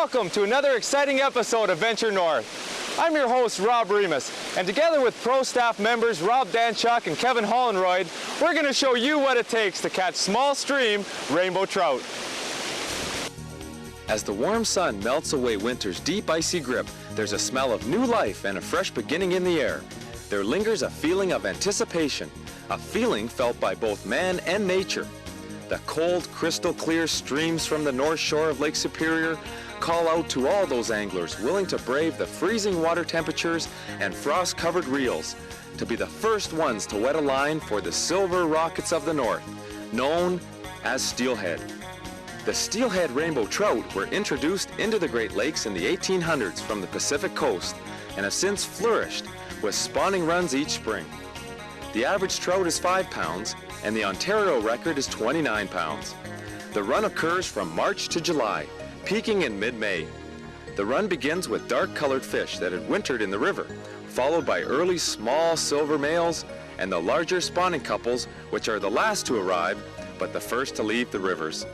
Welcome to another exciting episode of Venture North. I'm your host, Rob Remus, and together with pro staff members Rob Danchuk and Kevin Hollenroyd, we're going to show you what it takes to catch small stream rainbow trout. As the warm sun melts away winter's deep icy grip, there's a smell of new life and a fresh beginning in the air. There lingers a feeling of anticipation, a feeling felt by both man and nature. The cold, crystal clear streams from the north shore of Lake Superior call out to all those anglers willing to brave the freezing water temperatures and frost-covered reels to be the first ones to wet a line for the silver rockets of the north, known as steelhead. The steelhead rainbow trout were introduced into the Great Lakes in the 1800s from the Pacific coast and have since flourished with spawning runs each spring. The average trout is 5 pounds and the Ontario record is 29 pounds. The run occurs from March to July, peaking in mid-May. The run begins with dark-colored fish that had wintered in the river, followed by early small silver males and the larger spawning couples, which are the last to arrive, but the first to leave the rivers.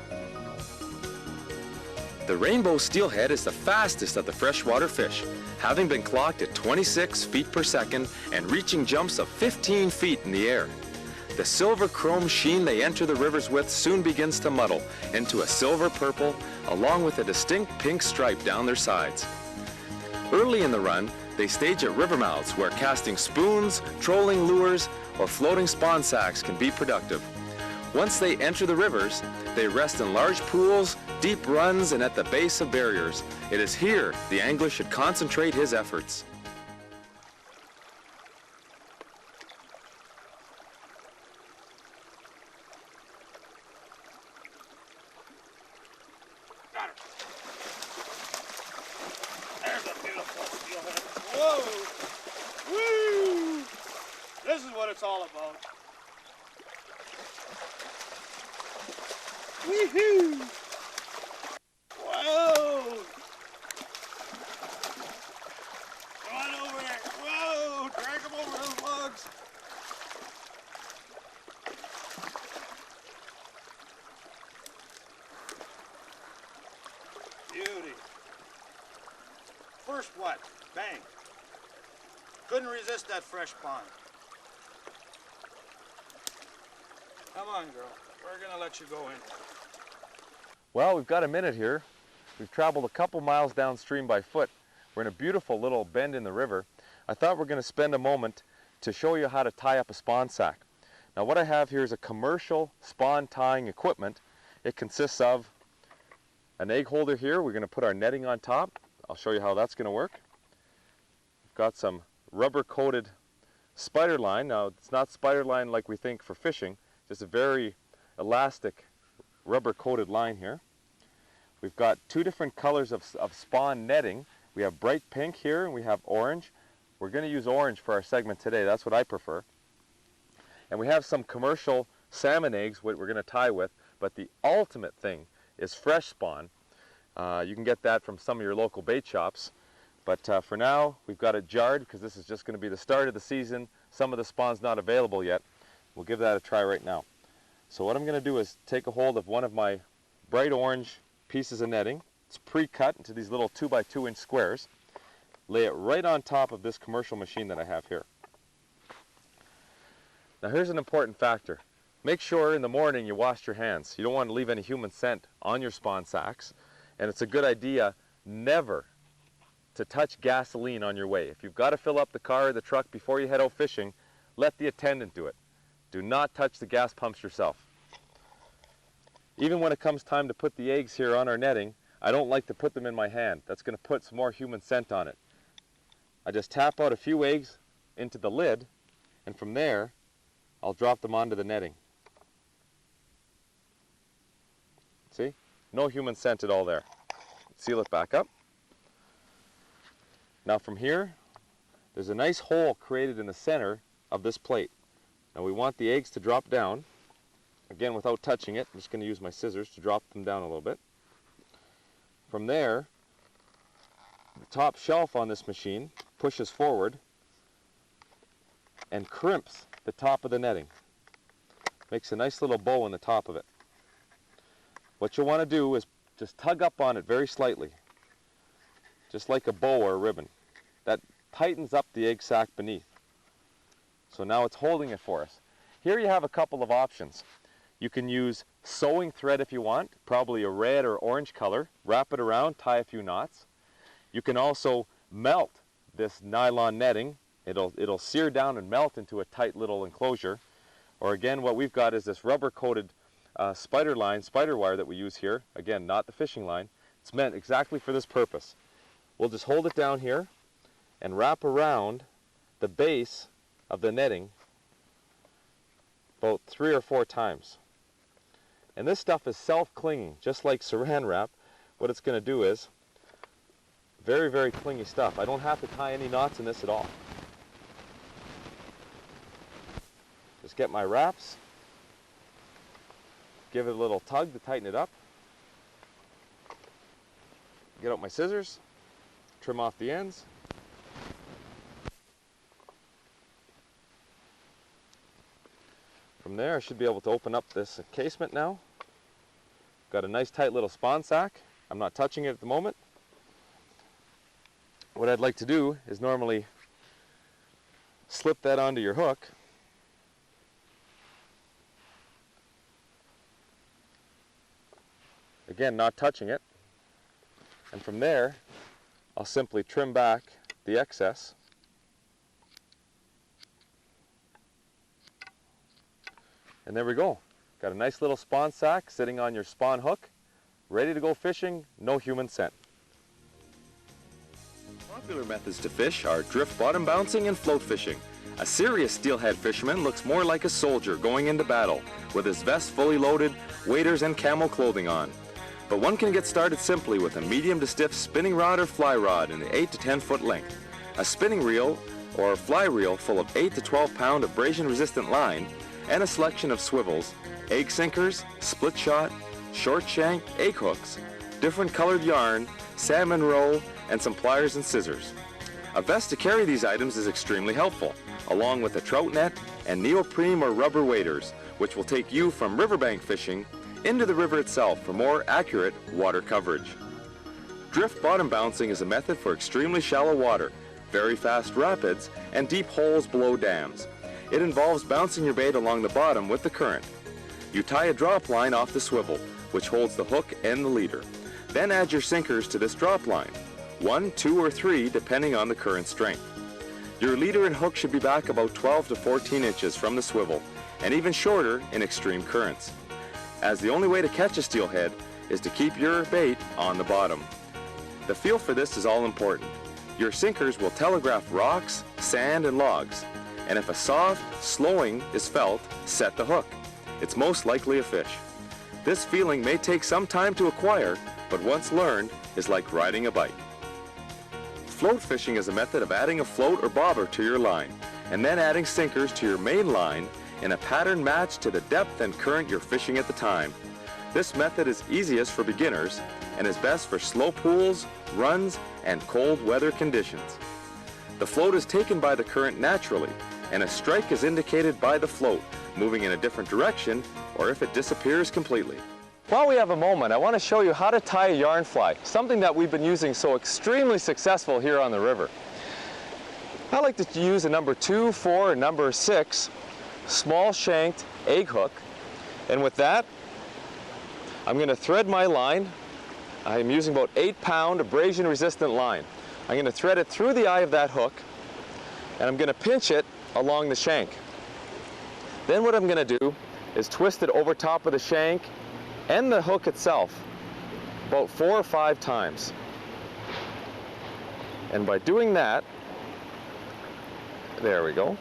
The rainbow steelhead is the fastest of the freshwater fish, having been clocked at 26 feet per second and reaching jumps of 15 feet in the air. The silver chrome sheen they enter the rivers with soon begins to muddle into a silver purple, along with a distinct pink stripe down their sides. Early in the run, they stage at river mouths where casting spoons, trolling lures, or floating spawn sacks can be productive. Once they enter the rivers, they rest in large pools, deep runs, and at the base of barriers. It is here the angler should concentrate his efforts. Got her. There's a beautiful steelhead. Whoa! Woo! This is what it's all about. Woohoo! Whoa! Come on over there. Whoa! Drag him over those logs. Beauty. First what? Bang. Couldn't resist that fresh pond. Come on, girl. We're gonna let you go in. Well, we've got a minute here. We've traveled a couple miles downstream by foot. We're in a beautiful little bend in the river. I thought we're going to spend a moment to show you how to tie up a spawn sack. Now what I have here is a commercial spawn tying equipment. It consists of an egg holder here. We're going to put our netting on top. I'll show you how that's going to work. We've got some rubber coated spider line. Now it's not spider line like we think for fishing, just a very elastic rubber coated line here. We've got two different colors of spawn netting. We have bright pink here and we have orange. We're going to use orange for our segment today. That's what I prefer. And we have some commercial salmon eggs what we're going to tie with, but the ultimate thing is fresh spawn. You can get that from some of your local bait shops, but for now we've got it jarred because this is just going to be the start of the season. Some of the spawn's not available yet. We'll give that a try right now. So what I'm going to do is take a hold of one of my bright orange pieces of netting. It's pre-cut into these little 2x2 inch squares. Lay it right on top of this commercial machine that I have here. Now here's an important factor. Make sure in the morning you wash your hands. You don't want to leave any human scent on your spawn sacks. And it's a good idea never to touch gasoline on your way. If you've got to fill up the car or the truck before you head out fishing, let the attendant do it. Do not touch the gas pumps yourself. Even when it comes time to put the eggs here on our netting, I don't like to put them in my hand. That's going to put some more human scent on it. I just tap out a few eggs into the lid, and from there, I'll drop them onto the netting. See? No human scent at all there. Seal it back up. Now from here, there's a nice hole created in the center of this plate. Now we want the eggs to drop down. Again, without touching it, I'm just going to use my scissors to drop them down a little bit. From there, the top shelf on this machine pushes forward and crimps the top of the netting. Makes a nice little bow in the top of it. What you'll want to do is just tug up on it very slightly. just like a bow or a ribbon. That tightens up the egg sac beneath. So now it's holding it for us. Here you have a couple of options. You can use sewing thread if you want, probably a red or orange color. Wrap it around, tie a few knots. You can also melt this nylon netting. It'll sear down and melt into a tight little enclosure. Or again, what we've got is this rubber-coated spider wire that we use here. Again, not the fishing line. It's meant exactly for this purpose. We'll just hold it down here and wrap around the base of the netting about 3 or 4 times. And this stuff is self-clinging, just like saran wrap. What it's going to do is very, very clingy stuff. I don't have to tie any knots in this at all. Just get my wraps, give it a little tug to tighten it up, get out my scissors, trim off the ends. From there I should be able to open up this encasement now. Got a nice tight little spawn sack. I'm not touching it at the moment. What I'd like to do is normally slip that onto your hook. Again, not touching it. And from there, I'll simply trim back the excess. And there we go. Got a nice little spawn sack sitting on your spawn hook, ready to go fishing, no human scent. Popular methods to fish are drift bottom bouncing and float fishing. A serious steelhead fisherman looks more like a soldier going into battle, with his vest fully loaded, waders and camel clothing on. But one can get started simply with a medium to stiff spinning rod or fly rod in the 8 to 10 foot length, a spinning reel or fly reel full of 8 to 12 pound abrasion resistant line, and a selection of swivels, egg sinkers, split shot, short shank, egg hooks, different colored yarn, salmon roe, and some pliers and scissors. A vest to carry these items is extremely helpful, along with a trout net and neoprene or rubber waders, which will take you from riverbank fishing into the river itself for more accurate water coverage. Drift bottom bouncing is a method for extremely shallow water, very fast rapids, and deep holes below dams. It involves bouncing your bait along the bottom with the current. You tie a drop line off the swivel, which holds the hook and the leader. Then add your sinkers to this drop line, 1, 2, or 3 depending on the current strength. Your leader and hook should be back about 12 to 14 inches from the swivel, and even shorter in extreme currents, as the only way to catch a steelhead is to keep your bait on the bottom. The feel for this is all important. Your sinkers will telegraph rocks, sand, and logs, and if a soft slowing is felt, set the hook. It's most likely a fish. This feeling may take some time to acquire, but once learned is like riding a bike. Float fishing is a method of adding a float or bobber to your line, and then adding sinkers to your main line in a pattern matched to the depth and current you're fishing at the time. This method is easiest for beginners and is best for slow pools, runs, and cold weather conditions. The float is taken by the current naturally, and a strike is indicated by the float moving in a different direction or if it disappears completely. While we have a moment, I want to show you how to tie a yarn fly, something that we've been using so extremely successful here on the river. I like to use a number 2, 4, and number 6 small shanked egg hook, and with that I'm going to thread my line. I'm using about 8 pound abrasion resistant line. I'm going to thread it through the eye of that hook, and I'm going to pinch it along the shank. Then what I'm going to do is twist it over top of the shank and the hook itself about 4 or 5 times. And by doing that, there we go,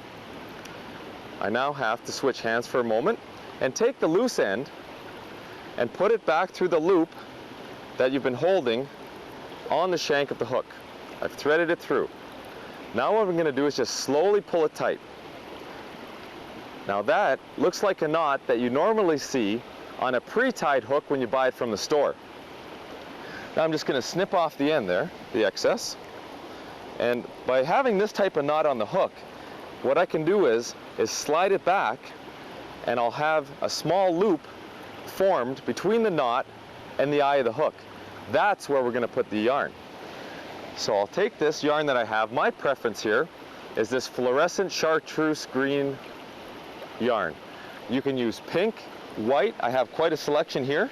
I now have to switch hands for a moment and take the loose end and put it back through the loop that you've been holding on the shank of the hook. I've threaded it through. Now what I'm going to do is just slowly pull it tight. Now that looks like a knot that you normally see on a pre-tied hook when you buy it from the store. Now I'm just going to snip off the end there, the excess. And by having this type of knot on the hook, what I can do is slide it back, and I'll have a small loop formed between the knot and the eye of the hook. That's where we're going to put the yarn. So I'll take this yarn that I have. My preference here is this fluorescent chartreuse green yarn. You can use pink, white. I have quite a selection here.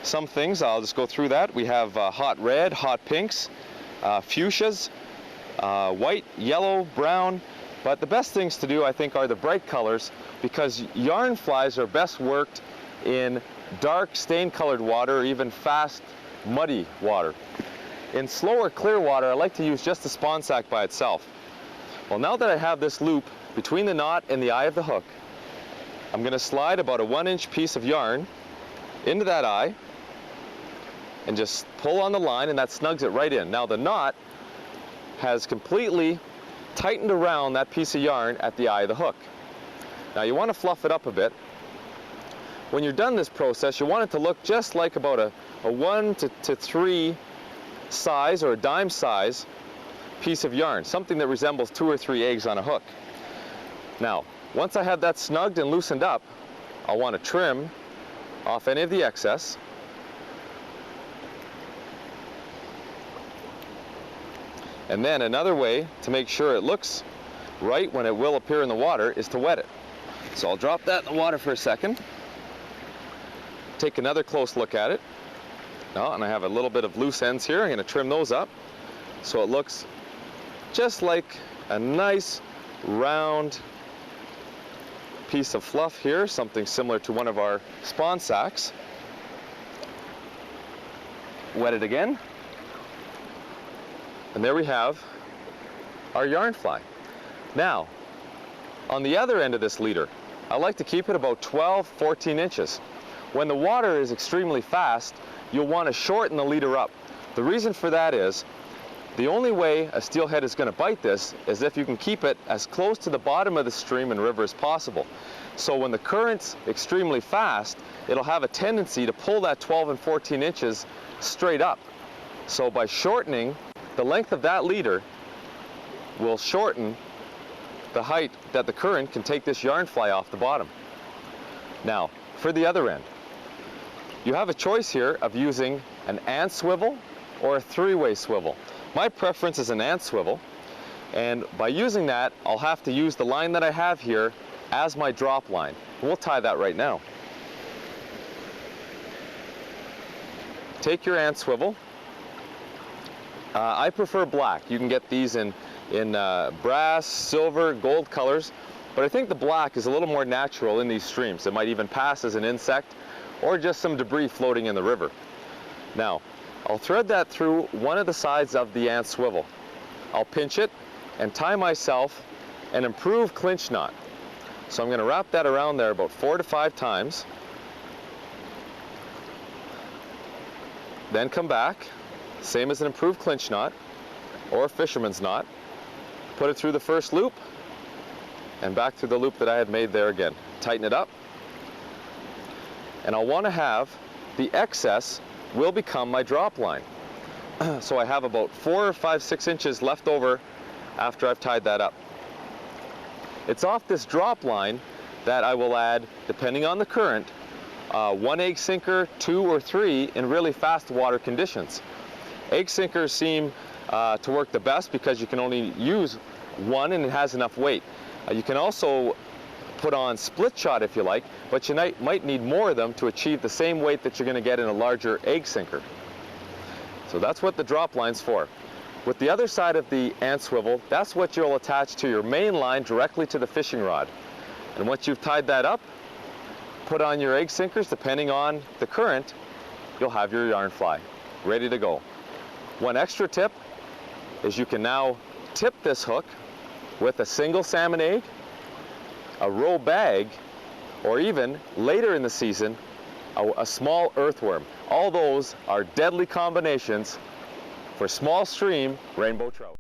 Some things, I'll just go through that. We have hot red, hot pinks, fuchsias, white, yellow, brown. But the best things to do, I think, are the bright colors, because yarn flies are best worked in dark, stain-colored water, or even fast, muddy water. In slower, clear water, I like to use just the spawn sack by itself. Well, now that I have this loop between the knot and the eye of the hook, I'm going to slide about a 1-inch piece of yarn into that eye and just pull on the line, and that snugs it right in. Now the knot has completely tightened around that piece of yarn at the eye of the hook. Now you want to fluff it up a bit. When you're done this process, you want it to look just like about a 1 to 3 size, or a dime size piece of yarn, something that resembles 2 or 3 eggs on a hook. Now, once I have that snugged and loosened up, I'll want to trim off any of the excess. And then another way to make sure it looks right when it will appear in the water is to wet it. So I'll drop that in the water for a second, take another close look at it. Now, and I have a little bit of loose ends here. I'm going to trim those up so it looks just like a nice round piece of fluff here, something similar to one of our spawn sacks. Wet it again. And there we have our yarn fly. Now, on the other end of this leader, I like to keep it about 12, 14 inches. When the water is extremely fast, you'll want to shorten the leader up. The reason for that is, the only way a steelhead is going to bite this is if you can keep it as close to the bottom of the stream and river as possible. So when the current's extremely fast, it'll have a tendency to pull that 12 and 14 inches straight up. So by shortening the length of that leader, will shorten the height that the current can take this yarn fly off the bottom. Now, for the other end, you have a choice here of using an ant swivel or a 3-way swivel. My preference is an ant swivel, and by using that, I'll have to use the line that I have here as my drop line. We'll tie that right now. Take your ant swivel. I prefer black. You can get these in brass, silver, gold colors, but I think the black is a little more natural in these streams. It might even pass as an insect or just some debris floating in the river. Now, I'll thread that through one of the sides of the ant swivel. I'll pinch it and tie myself an improved clinch knot. So I'm going to wrap that around there about 4 to 5 times. Then come back, same as an improved clinch knot or a fisherman's knot. Put it through the first loop and back through the loop that I had made there again. Tighten it up. And I'll want to have the excess will become my drop line. So I have about 4 or 5, 6 inches left over after I've tied that up. It's off this drop line that I will add, depending on the current, 1 egg sinker, 2 or 3 in really fast water conditions. Egg sinkers seem to work the best because you can only use 1 and it has enough weight. You can also put on split shot if you like, but you might need more of them to achieve the same weight that you're going to get in a larger egg sinker. So that's what the drop line's for. With the other side of the ant swivel, that's what you'll attach to your main line directly to the fishing rod. And once you've tied that up, put on your egg sinkers, depending on the current, you'll have your yarn fly ready to go. One extra tip is you can now tip this hook with a single salmon egg, a roe bag, or even later in the season, a small earthworm. All those are deadly combinations for small stream rainbow trout.